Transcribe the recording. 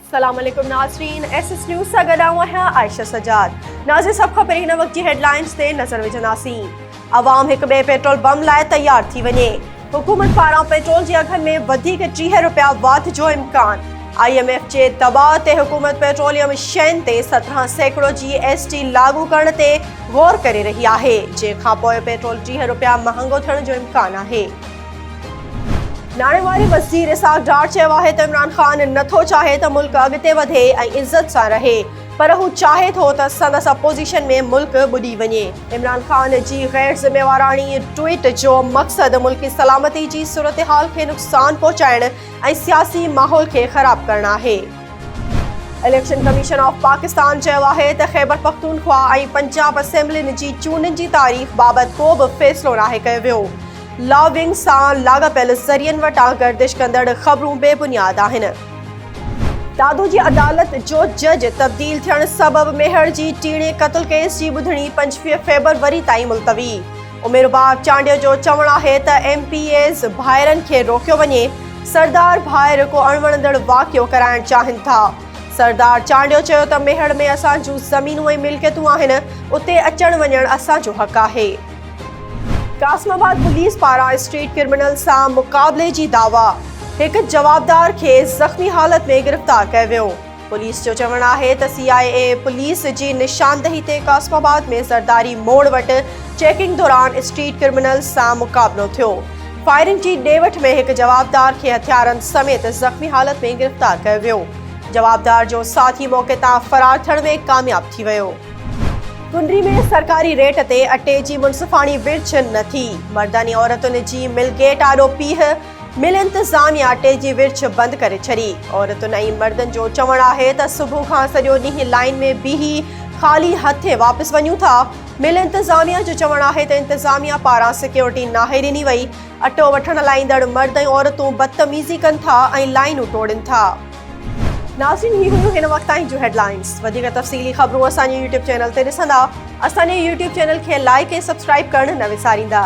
अस्सलामुअलैकुम नाज़रीन, SS news सां गॾु आहियां आयशा सजाद। नाज़रीन, सभ खां पहिरीं हिन वक़्त जी हेडलाइंस ते नज़र विझंदासीं। अवाम हिक ॿिए पेट्रोल बम लाइ तयार थी वञे। हुकूमत पारां पेट्रोल जी अघनि में वधीक 30 रुपया वाध जो इम्कान। IMF जे दबाव ते हुकूमत पेट्रोलियम शयुनि ते 17% GST लाॻू करण ते गौर करे रही आहे, जंहिंखां पोइ पेट्रोल 30 रुपया महांगो थियण जो इम्कान आहे। नाणे वारे वज़ीर इसहाक़ डार चयो आहे त इमरान ख़ान नथो चाहे त मुल्क अॻिते वधे ऐं इज़त सां रहे, पर हू चाहे थो त संदसि अपोज़िशन में मुल्क ॿुॾी वञे। इमरान ख़ान जी गैर ज़िम्मेवारानी ट्वीट जो मक़सदु मुल्की सलामती जी सूरतहाल खे नुक़सान पहुचाइण ऐं सियासी माहौल खे ख़राब करणु आहे। इलेक्शन कमीशन ऑफ पाकिस्तान चयो आहे त ख़ैबर पख्तूनख्वा ऐं पंजाब असेंबलियुनि जी चूंडनि जी तारीख़ बाबति को बि फ़ैसिलो नाहे कयो वियो। लॉबिंग सां लाॻापियल ज़रियनि वटां गर्दिश कंदड़ ख़बरूं बेबुनियाद आहिनि। दादू जी अदालत जो जज तब्दील थियण सबबि मेहर जी टीणे क़त्ल केस जी ॿुधणी 25 फ़रवरी ताईं मुलतवी। उमेरबाग चांडियो जो चवणु आहे त MPAs भाइरनि खे रोकियो वञे। सरदार भाइर को अणवणंदड़ वाक़ियो कराइणु चाहिनि था। सरदार चांडियो चयो त मेहर में असां जूं ज़मीनूं ऐं मिल्कियतूं आहिनि, उते अचणु वञणु असांजो हक़ आहे। कासमाबाद पुलिस पारां स्ट्रीट क्रिमिनल सां मुक़ाबले जी दावा। हिकु जवाबदार खे ज़ख़्मी हालत में गिरफ़्तार कयो वियो। पुलिस जो चवणु आहे त CIA पुलिस जी निशानदही ते कासमाबाद में ज़रदारी मोड़ वटि चेकिंग दौरान स्ट्रीट क्रिमिनल सां मुक़ाबलो थियो। फायरिंग जी ॾे वठि में हिकु जवाबदार खे हथियारनि समेत ज़ख़्मी हालत में गिरफ़्तार कयो वियो। जवाबदार जो साथी मौक़े तां फ़रार थियण में कामयाब थी वियो। कुंडरी में सरकारी रेट ते अटे जी मुनसिफ़ाणी विर्छ न थी। मर्दानी औरतुनि जी मिलगेट आॾो पीह मिल इंतिज़ामिया अटे जी विर्छ बंदि करे छॾी। औरतुनि ऐं मर्दनि जो चवणु आहे त सुबुह खां सॼो ॾींहुं लाइन में बीही ख़ाली हथे वापसि वञूं था। मिल इंतिज़ामिया जो चवणु आहे त इंतिज़ामिया पारां सिक्योरिटी नाहे ॾिनी वई। अटो वठण लाइ ईंदड़ मर्द ऐं औरतूं बदतमीज़ी कनि था ऐं लाइनूं तोड़नि था। नाज़रीन, ही हुयूं हिन वक़्त ताईं जूं हेडलाइंस। वधीक तफ़सीली ख़बरूं असांजे YouTube चैनल ते ॾिसंदा। असांजे YouTube चैनल खे लाइक ऐं सब्सक्राइब करणु न विसारींदा।